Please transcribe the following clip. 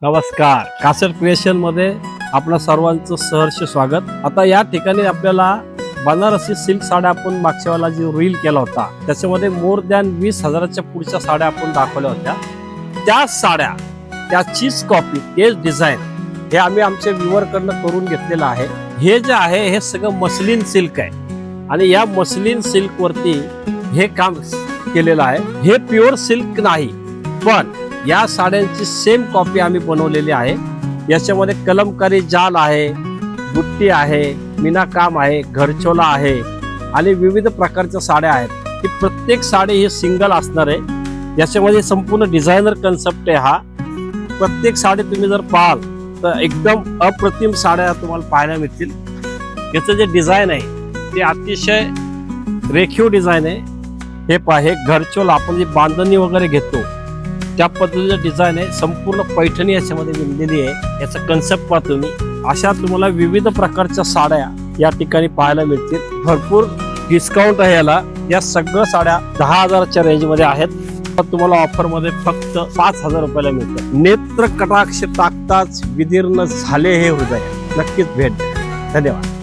नमस्कार, कासर क्रिएशन मध्ये आपल्या सर्वांचं सहर्ष स्वागत। आता या ठिकाणी आपल्याला बनारसी सिल्क साड्या आपण मागच्या वेळेला जी रील केला होता त्याच्यामध्ये मोर दॅन 20,000च्या पुढच्या साड्या आपण दाखवल्या होत्या। त्या साड्या त्याचीच कॉपी, तेच डिझाइन हे आम्ही आमच्या व्ह्यूअर कडनं करून घेतलेलं आहे। हे जे आहे हे सगळं मस्लिन सिल्क आहे आणि या मस्लिन सिल्क वरती हे काम केलेलं आहे। हे प्युअर सिल्क नाही, पण या साड्यांची सेम कॉपी आम्ही बनवलेली आहे। याच्यामध्ये कलमकारी जाल आहे, बुट्टी आहे, मीना काम आहे, घरचोला आहे आणि विविध प्रकारच्या साड्या आहेत। ही प्रत्येक साडी ही सिंगल असणार आहे। याच्यामध्ये संपूर्ण डिझायनर कन्सेप्ट आहे हा। प्रत्येक साडी तुम्ही जर पाहाल तर एकदम अप्रतिम साड्या तुम्हाला पाहायला मिळतील। याचं जे डिझाइन आहे ते अतिशय रेखीव डिझाइन आहे। हे पहा, हे घरचोला आपण जी बांधणी वगैरे घेतो त्या पद्धतीचं डिझाइन आहे। संपूर्ण पैठणी याच्यामध्ये विणलेली आहे। याचा कन्सेप्ट पहा तुम्ही। अशा तुम्हाला विविध प्रकारच्या साड्या या ठिकाणी पाहायला मिळतील। भरपूर डिस्काउंट आहे याला। या सगळ्या साड्या 10,000च्या रेंजमध्ये आहेत। तुम्हाला ऑफर मध्ये फक्त 5,000 रुपयाला मिळतात। नेत्र कटाक्ष टाकताच विदीर्ण झाले हे हृदय। नक्कीच भेट द्या। धन्यवाद।